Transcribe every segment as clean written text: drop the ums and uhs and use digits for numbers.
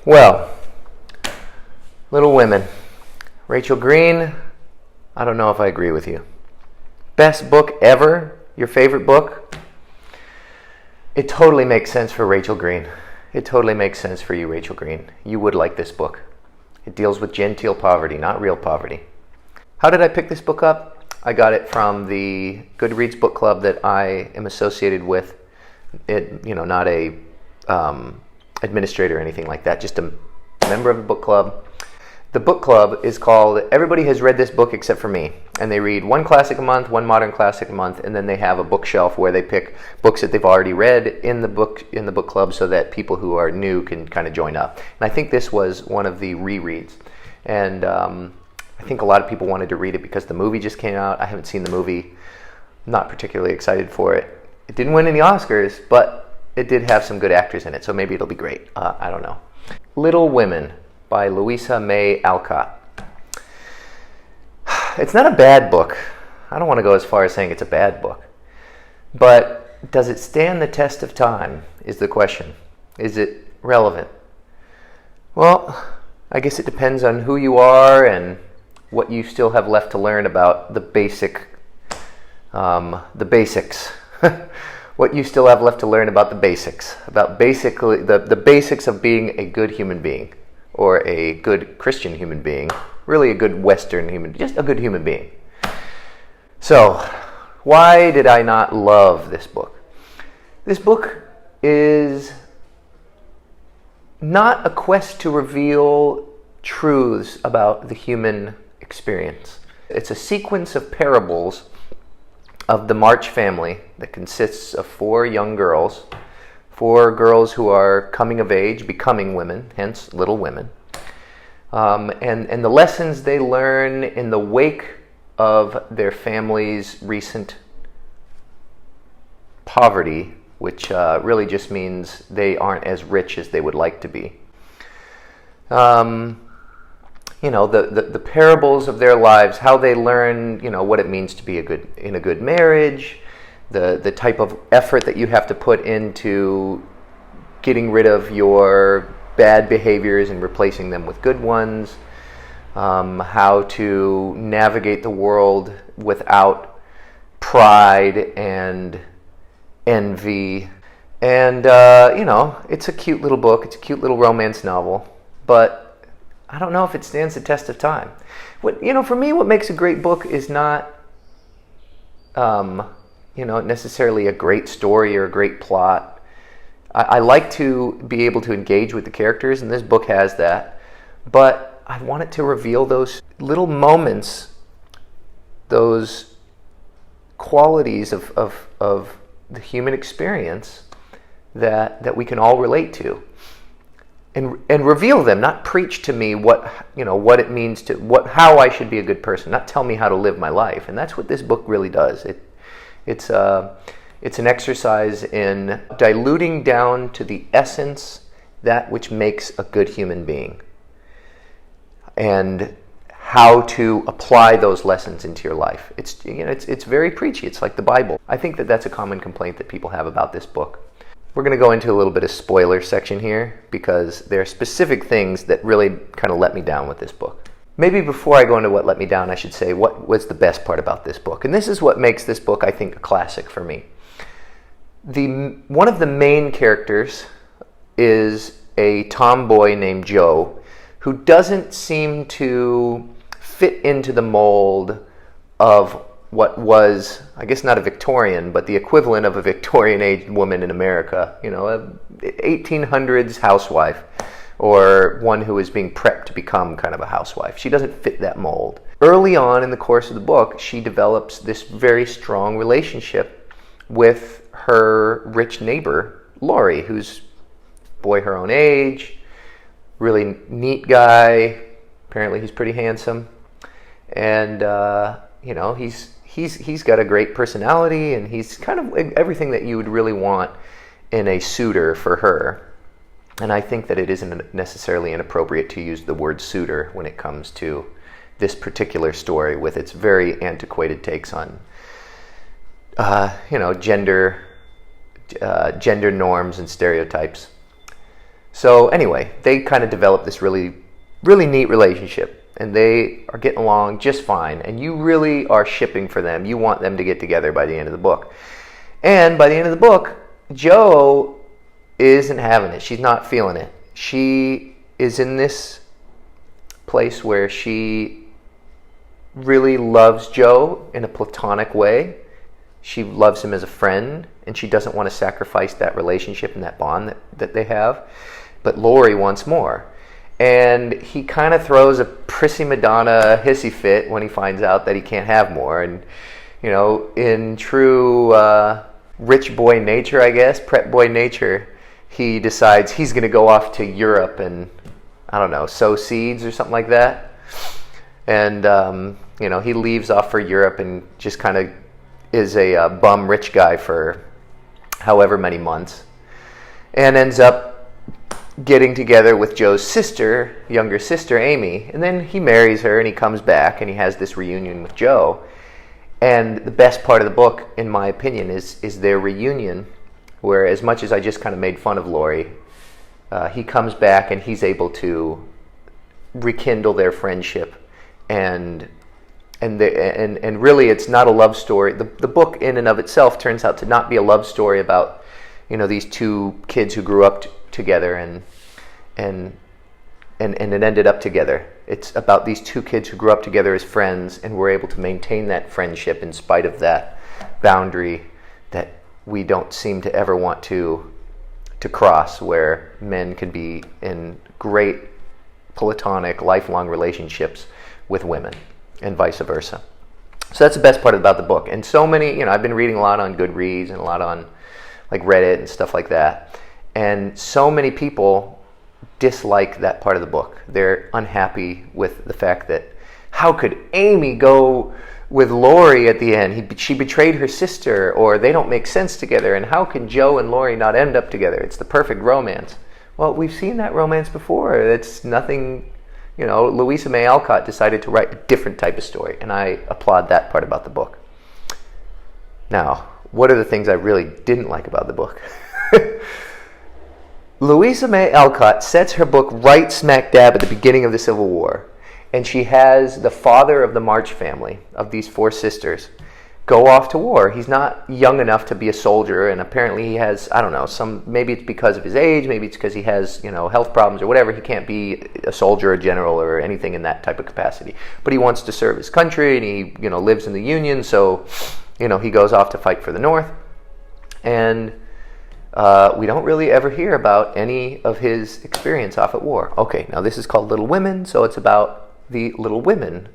Well, Little Women. Rachel Green, I don't know if I agree with you. Best book ever? Your favorite book? It totally makes sense for Rachel Green. It totally makes sense for you, Rachel Green. You would like this book. It deals with genteel poverty, not real poverty. How did I pick this book up? I got it from the Goodreads book club that I am associated with. Not a administrator or anything like that, just a member of the book club. The book club is called Everybody Has Read This Book Except for Me, and they read one classic a month, one modern classic a month, and then they have a bookshelf where they pick books that they've already read in the book club so that people who are new can kind of join up. And I think this was one of the rereads, and I think a lot of people wanted to read it because the movie just came out. I haven't seen the movie. I'm not particularly excited for it. It didn't win any Oscars, but it did have some good actors in it, so maybe it'll be great. I don't know. Little Women by Louisa May Alcott. It's not a bad book. I don't want to go as far as saying it's a bad book. But does it stand the test of time is the question. Is it relevant? Well, I guess it depends on who you are and what you still have left to learn about the basics. What you still have left to learn about the basics. About basically the basics of being a good human being. Or a good Christian human being, really a good Western human, just a good human being. So, why did I not love this book? This book is not a quest to reveal truths about the human experience. It's a sequence of parables of the March family that consists of four girls who are coming of age, becoming women, hence Little Women. And the lessons they learn in the wake of their family's recent poverty, which really just means they aren't as rich as they would like to be. The parables of their lives, how they learn, what it means to be in a good marriage, the type of effort that you have to put into getting rid of your bad behaviors and replacing them with good ones, how to navigate the world without pride and envy. And, it's a cute little book. It's a cute little romance novel. But I don't know if it stands the test of time. For me, what makes a great book is not necessarily a great story or a great plot. I like to be able to engage with the characters, and this book has that. But I want it to reveal those little moments, those qualities of the human experience that we can all relate to, and reveal them. Not preach to me what it means how I should be a good person. Not tell me how to live my life. And that's what this book really does. It's an exercise in diluting down to the essence that which makes a good human being, and how to apply those lessons into your life. It's very preachy. It's like the Bible. I think that's a common complaint that people have about this book. We're going to go into a little bit of spoiler section here because there are specific things that really kind of let me down with this book. Maybe before I go into what let me down, I should say what was the best part about this book. And this is what makes this book, I think, a classic for me. One of the main characters is a tomboy named Joe who doesn't seem to fit into the mold of what was, I guess not a Victorian, but the equivalent of a Victorian-aged woman in America, a 1800s housewife, or one who is being prepped to become kind of a housewife. She doesn't fit that mold. Early on in the course of the book, she develops this very strong relationship with her rich neighbor, Laurie, who's her own age, really neat guy. Apparently he's pretty handsome. And, he's got a great personality, and he's kind of everything that you would really want in a suitor for her. And I think that it isn't necessarily inappropriate to use the word suitor when it comes to this particular story with its very antiquated takes on, gender norms and stereotypes. So anyway, they kind of develop this really, really neat relationship, and they are getting along just fine, and you really are shipping for them. You want them to get together by the end of the book. And by the end of the book, Jo isn't having it. She's not feeling it. She is in this place where she really loves Joe in a platonic way. She loves him as a friend, and she doesn't want to sacrifice that relationship and that bond that they have. But Laurie wants more. And he kind of throws a prissy Madonna hissy fit when he finds out that he can't have more. And, you know, in true rich boy nature, I guess, prep boy nature, he decides he's going to go off to Europe and, I don't know, sow seeds or something like that. And, you know, he leaves off for Europe and just kind of is a bum rich guy for however many months. And ends up getting together with Joe's sister, younger sister, Amy. And then he marries her and he comes back and he has this reunion with Joe. And the best part of the book, in my opinion, is their reunion, where as much as I just kind of made fun of Laurie, he comes back and he's able to rekindle their friendship. And really it's not a love story. The book in and of itself turns out to not be a love story about, you know, these two kids who grew up together and it ended up together. It's about these two kids who grew up together as friends and were able to maintain that friendship in spite of that boundary that we don't seem to ever want to cross, where men can be in great platonic, lifelong relationships with women and vice versa. So that's the best part about the book. And so many, you know, I've been reading a lot on Goodreads and a lot on like Reddit and stuff like that. And so many people dislike that part of the book. They're unhappy with the fact that how could Amy go with Laurie at the end? She betrayed her sister, or they don't make sense together. And how can Joe and Laurie not end up together? It's the perfect romance. Well, we've seen that romance before. It's nothing, you know, Louisa May Alcott decided to write a different type of story. And I applaud that part about the book. Now, what are the things I really didn't like about the book? Louisa May Alcott sets her book right smack dab at the beginning of the Civil War, and she has the father of the March family, of these four sisters, go off to war. He's not young enough to be a soldier, and apparently he has, I don't know, maybe it's because of his age, maybe it's because he has, you know, health problems or whatever. He can't be a soldier, a general, or anything in that type of capacity. But he wants to serve his country, and he, you know, lives in the Union, so, you know, he goes off to fight for the North. And we don't really ever hear about any of his experience off at war. Okay, now this is called Little Women, so it's about the little women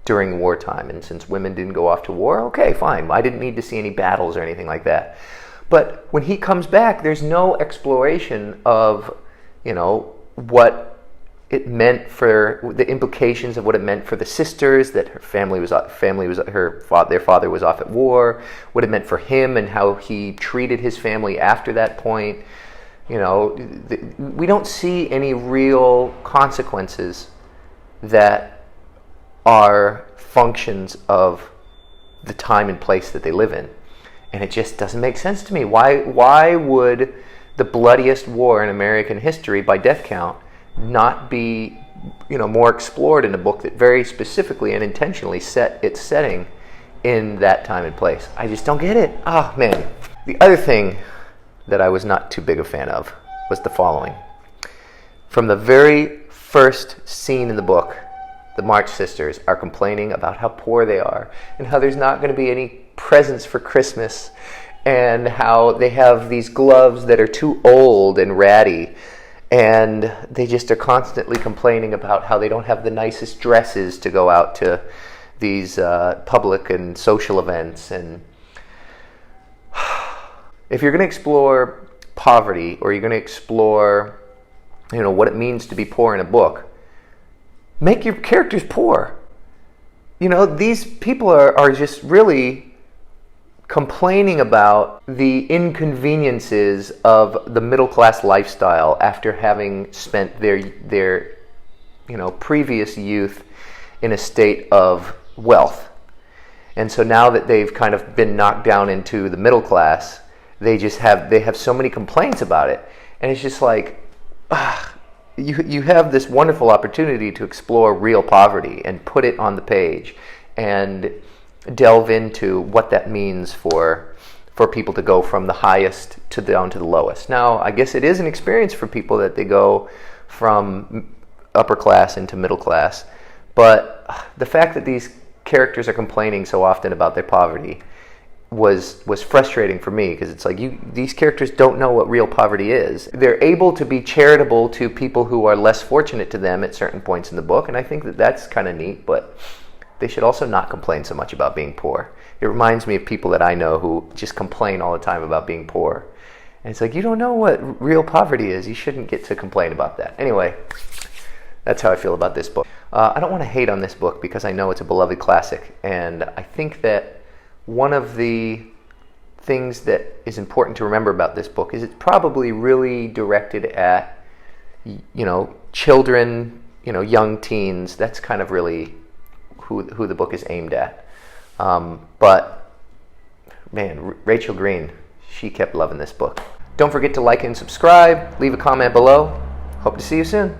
during wartime. And since women didn't go off to war, okay, fine. I didn't need to see any battles or anything like that. But when he comes back, there's no exploration of, you know, what it meant for the implications of what it meant for the sisters, that their father was off at war, what it meant for him and how he treated his family after that point. You know, we don't see any real consequences that are functions of the time and place that they live in. And it just doesn't make sense to me. Why would the bloodiest war in American history by death count not be, you know, more explored in a book that very specifically and intentionally set its setting in that time and place? I just don't get it. Oh, man. The other thing that I was not too big a fan of was the following. From the very first scene in the book, the March sisters are complaining about how poor they are and how there's not going to be any presents for Christmas and how they have these gloves that are too old and ratty. And they just are constantly complaining about how they don't have the nicest dresses to go out to these public and social events. And if you're going to explore poverty, or you're going to explore, you know, what it means to be poor in a book, make your characters poor. You know, these people are just really complaining about the inconveniences of the middle class lifestyle after having spent their you know, previous youth in a state of wealth. And so now that they've kind of been knocked down into the middle class, they have so many complaints about it. And it's just like, you have this wonderful opportunity to explore real poverty and put it on the page and delve into what that means for people to go from the highest to down to the lowest. Now, I guess it is an experience for people that they go from upper class into middle class, but the fact that these characters are complaining so often about their poverty was frustrating for me, because it's like, these characters don't know what real poverty is. They're able to be charitable to people who are less fortunate to them at certain points in the book, and I think that that's kind of neat, but they should also not complain so much about being poor. It reminds me of people that I know who just complain all the time about being poor. And it's like, you don't know what real poverty is. You shouldn't get to complain about that. Anyway, that's how I feel about this book. I don't want to hate on this book because I know it's a beloved classic, and I think that one of the things that is important to remember about this book is it's probably really directed at, children, young teens. That's kind of really who the book is aimed at. But man, Rachel Green, she kept loving this book. Don't forget to like and subscribe. Leave a comment below. Hope to see you soon.